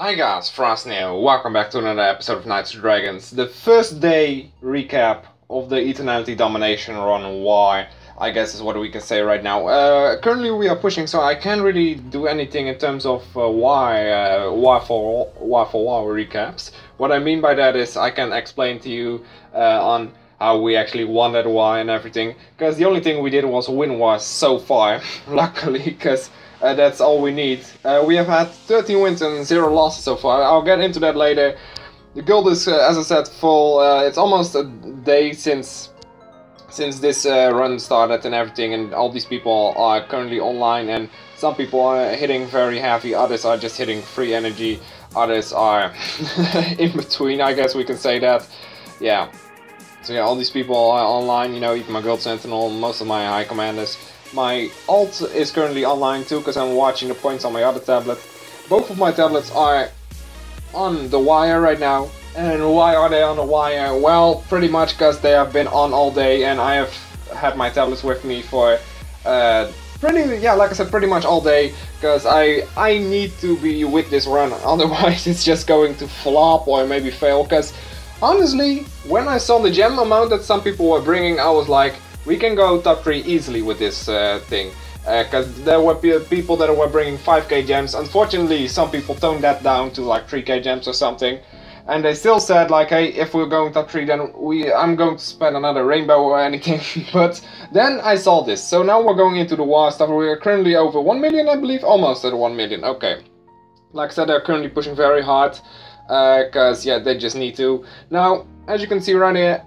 Hi guys, Frost here. Welcome back to another episode of Knights of Dragons. The first day recap of the Eternality Domination run Y, I guess is what we can say right now. Currently we are pushing, so I can't really do anything in terms of Y for Y recaps. What I mean by that is I can explain to you on how we actually won that Y and everything. Because the only thing we did was win Y so far, luckily, because that's all we need. We have had 13 wins and 0 losses so far. I'll get into that later. The guild is, as I said, full. It's almost a day since this run started and everything, and all these people are currently online, and some people are hitting very heavy, others are just hitting free energy, others are in between, I guess we can say that. Yeah. So yeah, all these people are online, you know, even my guild sentinel, most of my high commanders. My alt is currently online too, because I'm watching the points on my other tablet. Both of my tablets are on the wire right now. And why are they on the wire? Well, pretty much because they have been on all day, and I have had my tablets with me for like I said, pretty much all day, because I need to be with this run, otherwise it's just going to flop or maybe fail. Because honestly, when I saw the gem amount that some people were bringing, I was like, we can go top 3 easily with this thing, because there were people that were bringing 5k gems. Unfortunately, some people toned that down to like 3k gems or something, and they still said like, hey, if we're going top 3, then I'm going to spend another rainbow or anything. But then I saw this, so now we're going into the war stuff. We're currently over 1 million, I believe, almost at 1 million. Okay, like I said, they're currently pushing very hard, because yeah, they just need to. Now, as you can see right here,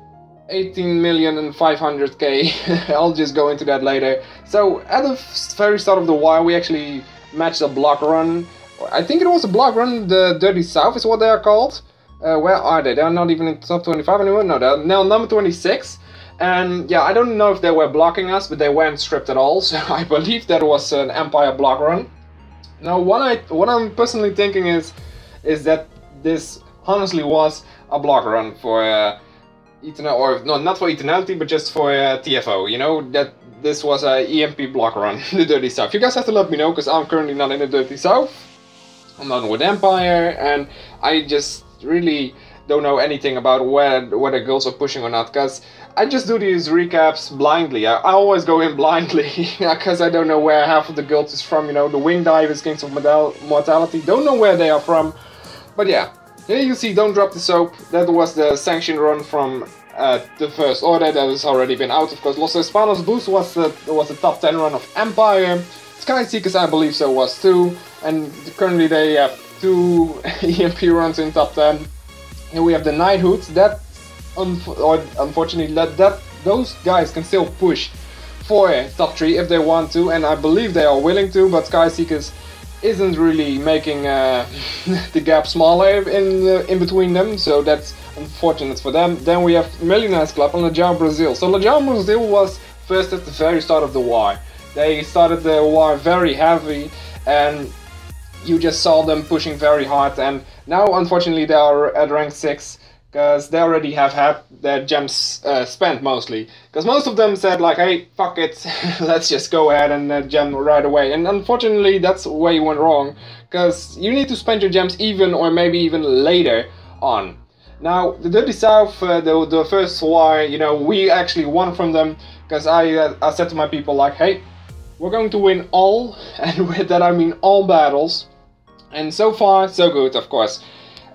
18,500,000. I'll just go into that later. So at the very start of the war, we actually matched a block run. I think it was a block run. The Dirty South is what they are called. Where are they? They're not even in top 25 anymore. No, they're now number 26. And yeah, I don't know if they were blocking us, but they weren't stripped at all. So I believe that was an Empire block run. Now, what I'm personally thinking is that this honestly was a block run for or no, not for Eternality, but just for TFO, you know, that this was a EMP block run, the Dirty South. You guys have to let me know, because I'm currently not in the Dirty South. I'm not with Empire, and I just really don't know anything about where the girls are pushing or not, because I just do these recaps blindly. I always go in blindly, because I don't know where half of the guilds is from, you know, the Wing Divers, Kings of Mortality, don't know where they are from, but yeah. Here you see Don't Drop the Soap. That was the sanctioned run from the First Order. That has already been out, of course. Los Hispanos Boost was the top 10 run of Empire. Sky Seekers, I believe so, was too. And currently they have 2 EMP runs in top 10. Here we have the Knighthoods. That, unfortunately, those guys can still push for top 3 if they want to. And I believe they are willing to, but Sky Seekers isn't really making the gap smaller in between them, so that's unfortunate for them. Then we have Millionaires Club and Royale Brazil. So Royale Brazil was first at the very start of the war. They started the war very heavy, and you just saw them pushing very hard, and now unfortunately they are at rank 6, because they already have had their gems spent mostly. Because most of them said like, hey, fuck it, let's just go ahead and gem right away. And unfortunately, that's where you went wrong. Because you need to spend your gems even, or maybe even later on. Now, the Dirty South, the first war, you know, we actually won from them. Because I said to my people like, hey, we're going to win all, and with that I mean all battles. And so far, so good, of course.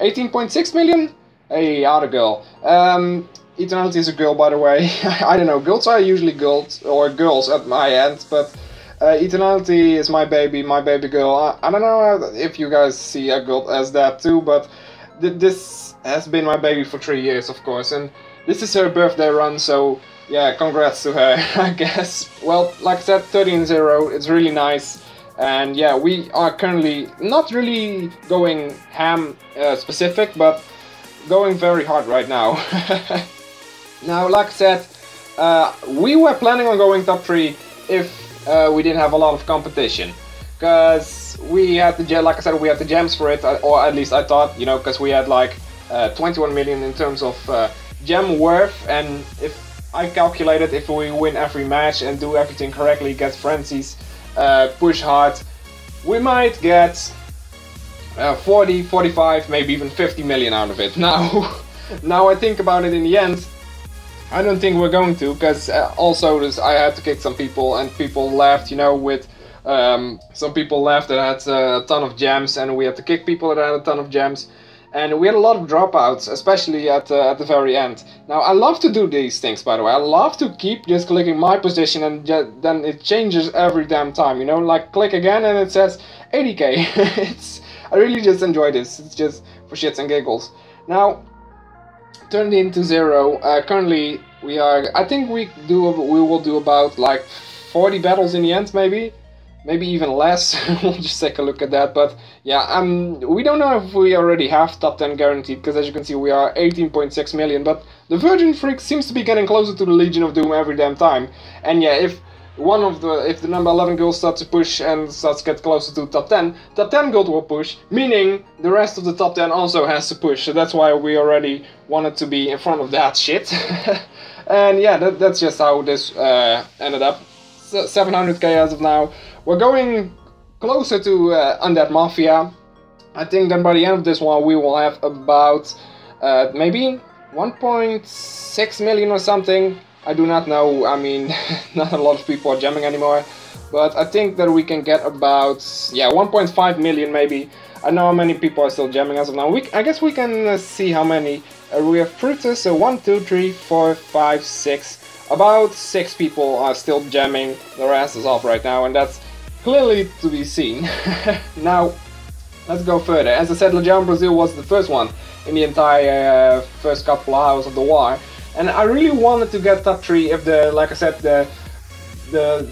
18.6 million? Hey, other girl. Eternality is a girl, by the way. I don't know, guilds are usually girls at my end, but Eternality is my baby girl. I don't know if you guys see a guild as that too, but this has been my baby for 3 years, of course, and this is her birthday run, so yeah, congrats to her, I guess. Well, like I said, 13-0, it's really nice. And yeah, we are currently not really going ham specific, but going very hard right now. Now, like I said, we were planning on going top 3 if we didn't have a lot of competition, because we had the like I said, we had the gems for it, or at least I thought, you know, because we had like 21 million in terms of gem worth, and if I calculated if we win every match and do everything correctly, get frenzies, push hard, we might get 40, 45, maybe even 50 million out of it. Now, now I think about it in the end, I don't think we're going to, because also I had to kick some people, and people left, you know, with some people left that had a ton of gems, and we had to kick people that had a ton of gems. And we had a lot of dropouts, especially at the very end. Now, I love to do these things, by the way. I love to keep just clicking my position, and then it changes every damn time, you know? Like, click again and it says 80k. I really just enjoy this. It's just for shits and giggles. Now, turned into 0. Currently, we are... I think we will do about, like, 40 battles in the end, maybe? Maybe even less. We'll just take a look at that. But yeah, we don't know if we already have top 10 guaranteed, because as you can see we are 18.6 million. But the Virgin Freak seems to be getting closer to the Legion of Doom every damn time. And yeah, if the number 11 guild starts to push and starts to get closer to top 10 guild will push, meaning the rest of the top 10 also has to push. So that's why we already wanted to be in front of that shit. And yeah, that's just how this ended up. 700k as of now. We're going closer to Undead Mafia. I think that by the end of this one we will have about maybe 1.6 million or something. I do not know. I mean, not a lot of people are jamming anymore, but I think that we can get about 1.5 million maybe. I know how many people are still jamming as of now. I guess we can see how many. We have Fruitus, so 1, 2, 3, 4, 5, 6. About 6 people are still jamming, the rest is off right now, and that's clearly to be seen. Now, let's go further. As I said, Legion Brazil was the first one in the entire first couple of hours of the war, and I really wanted to get top 3 if like I said, the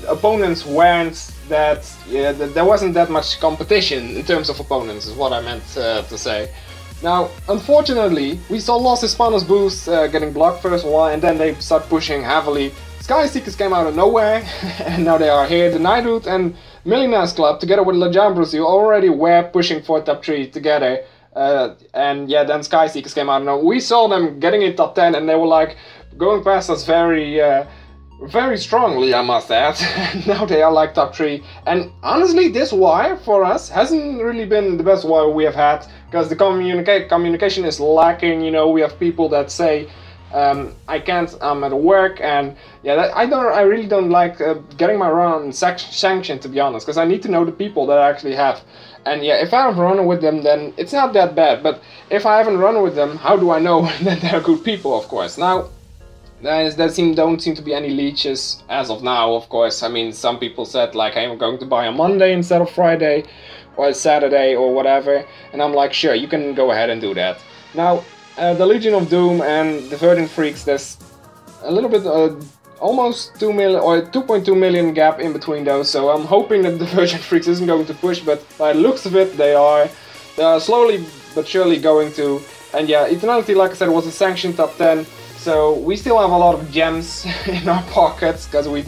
opponents weren't that, there wasn't that much competition in terms of opponents, is what I meant to say. Now, unfortunately, we saw Lost Hispanos boost getting blocked first of all, and then they start pushing heavily. Sky Seekers came out of nowhere, and now they are here. The Knighthood and Millionaires Club, together with Legion Brazil, already were pushing for top 3 together. And yeah, then Sky Seekers came out of nowhere. We saw them getting in top 10, and they were like going past us very strongly, I must add. Now they are like top 3, and honestly this war for us hasn't really been the best war we have had, because the communication is lacking. You know, we have people that say I can't, I'm at work, and yeah, I really don't like getting my run sanctioned, to be honest, because I need to know the people that I actually have. And yeah, if I have run with them, then it's not that bad, but if I haven't run with them, how do I know that they're good people, of course? Now, there don't seem to be any leeches as of now, of course. I mean, some people said, like, I'm going to buy on Monday instead of Friday, or Saturday, or whatever, and I'm like, sure, you can go ahead and do that. Now, the Legion of Doom and the Virgin Freaks, there's a little bit, almost 2 million, or 2.2 million gap in between those, so I'm hoping that the Virgin Freaks isn't going to push, but by the looks of it, they are slowly but surely going to. And yeah, Eternality, like I said, was a sanctioned top 10, so we still have a lot of gems in our pockets, because we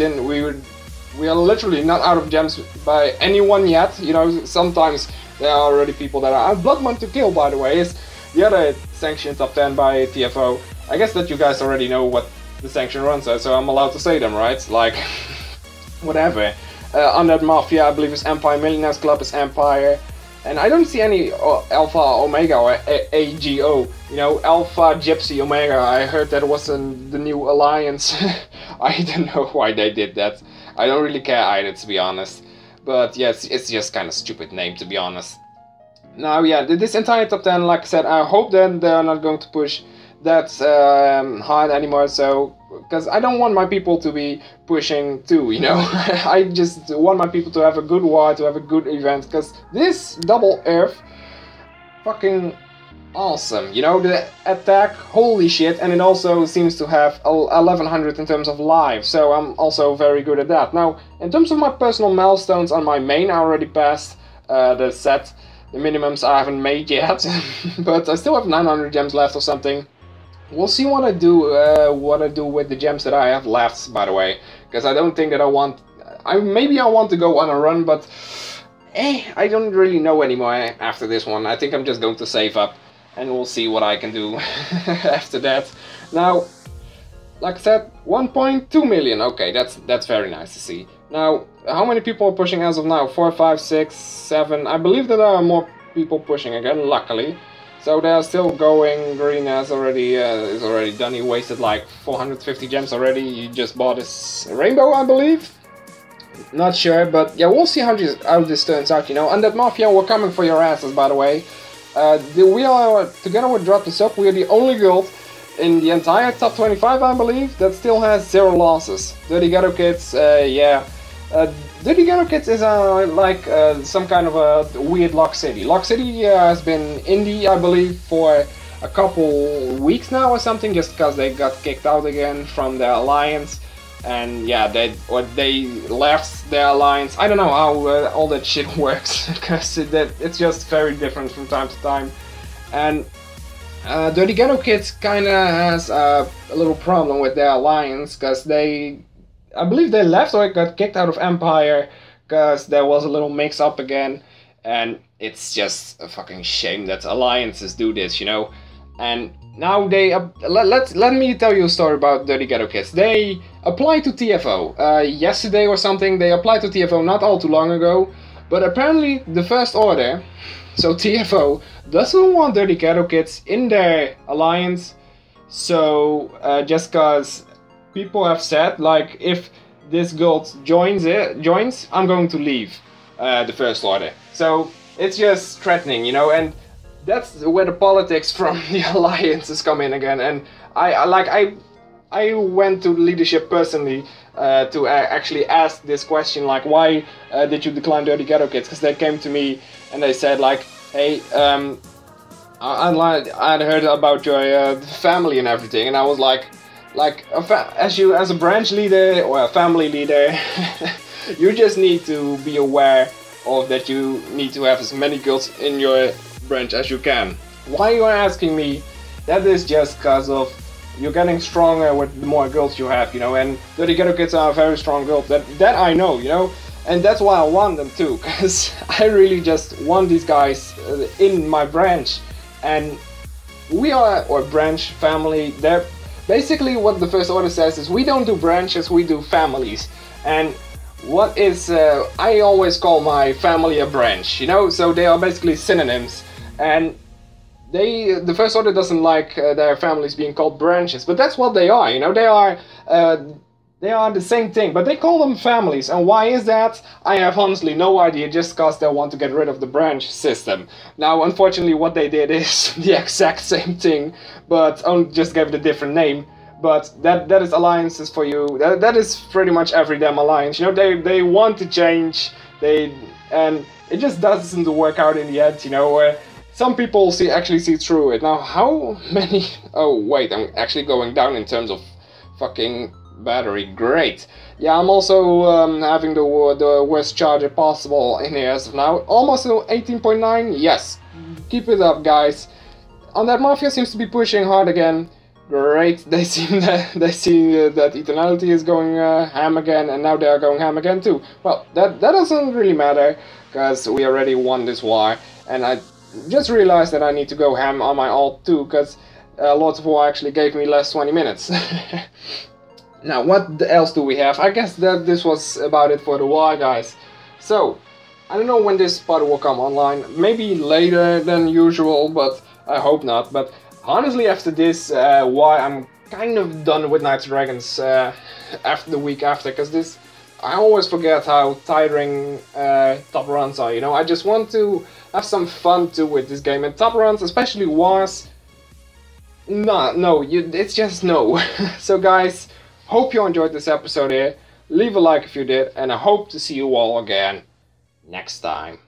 are literally not out of gems by anyone yet. You know, sometimes there are already people that are... Blood Month to Kill, by the way, is the other sanctioned top 10 by TFO. I guess that you guys already know what the sanction runs are, so I'm allowed to say them, right? Like, whatever. Undead Mafia, I believe, is Empire. Millionaires Club is Empire. And I don't see any Alpha, Omega, or AGO. You know, Alpha, Gypsy, Omega. I heard that was the new alliance. I don't know why they did that. I don't really care either, to be honest. But yeah, it's just kind of stupid name, to be honest. Now, yeah, this entire top 10, like I said, I hope that they're not going to push that hard anymore, so, because I don't want my people to be pushing too, you know. I just want my people to have a good war, to have a good event, because this double Earth, fucking awesome, you know, the attack, holy shit, and it also seems to have 1100 in terms of lives, so I'm also very good at that. Now, in terms of my personal milestones on my main, I already passed the set. The minimums I haven't made yet, but I still have 900 gems left or something. We'll see what I do with the gems that I have left, by the way, because I don't think that maybe I want to go on a run, but I don't really know anymore after this one. I think I'm just going to save up, and we'll see what I can do after that. Now, like I said, 1.2 million. Okay, that's very nice to see. Now, how many people are pushing as of now? 4, 5, 6, 7. I believe that there are more people pushing again, luckily. So they are still going. Green has already is already done. He wasted like 450 gems already. He just bought his rainbow, I believe. Not sure, but yeah, we'll see how this turns out, you know. And that Mafia, we're coming for your asses, by the way. We are, together with Drop This Up, we are the only guild in the entire top 25, I believe, that still has 0 losses. Dirty Ghetto Kids, yeah. Dirty Ghetto Kids is like some kind of a weird lock city. Lock City has been indie, I believe, for a couple weeks now or something, just because they got kicked out again from their alliance. And yeah, they left their alliance. I don't know how all that shit works, because it's just very different from time to time. And Dirty Ghetto Kids kinda has a little problem with their alliance, because I believe they left or got kicked out of Empire, because there was a little mix-up again. And it's just a fucking shame that alliances do this, you know. And now they let me tell you a story about Dirty Ghetto Kids. They applied to TFO yesterday or something. They applied to TFO not all too long ago, but apparently the First Order, so TFO, doesn't want Dirty Ghetto Kids in their alliance. So just cause people have said, like, if this guild joins, I'm going to leave the First Order. So it's just threatening, you know. And that's where the politics from the alliances come in again. And I went to leadership personally to actually ask this question, like, why did you decline Dirty Ghetto Kids? Because they came to me and they said, like, hey, I'd heard about your family and everything, and I was like as a branch leader or a family leader, you just need to be aware of that. You need to have as many guilds in your branch as you can. Why you are asking me? That is just because of you're getting stronger with the more guilds you have, you know. And Dirty Ghetto Kids are a very strong guild. That I know, you know. And that's why I want them too, because I really just want these guys in my branch. And we are, or branch, family, they're basically what the First Order says is we don't do branches, we do families. And what is, I always call my family a branch, you know, so they are basically synonyms. And the First Order doesn't like their families being called branches, but that's what they are, you know. They are the same thing, but they call them families. And why is that? I have honestly no idea, just because they want to get rid of the branch system. Now, unfortunately, what they did is the exact same thing, but just gave it a different name. But that is alliances for you. That is pretty much every damn alliance. You know, they want to change, and it just doesn't work out in the end, you know. Some people actually see through it. Now, how many... Oh, wait, I'm actually going down in terms of fucking battery. Great. Yeah, I'm also having the worst charger possible in here as of now. Almost to 18.9. Yes. Keep it up, guys. On that Mafia seems to be pushing hard again. Great. They see that Eternality is going ham again, and now they are going ham again too. Well, that doesn't really matter, because we already won this war, and I just realized that I need to go ham on my ult too, because Lords of War actually gave me less 20 minutes. Now, what else do we have? I guess that this was about it for the war, guys. So, I don't know when this part will come online. Maybe later than usual, but I hope not. But honestly, after this war, I'm kind of done with Knights and Dragons after the week after, because I always forget how tiring top runs are, you know. I just want to have some fun too with this game, and top runs, especially wars, it's just no. So guys, hope you enjoyed this episode here. Leave a like if you did, and I hope to see you all again next time.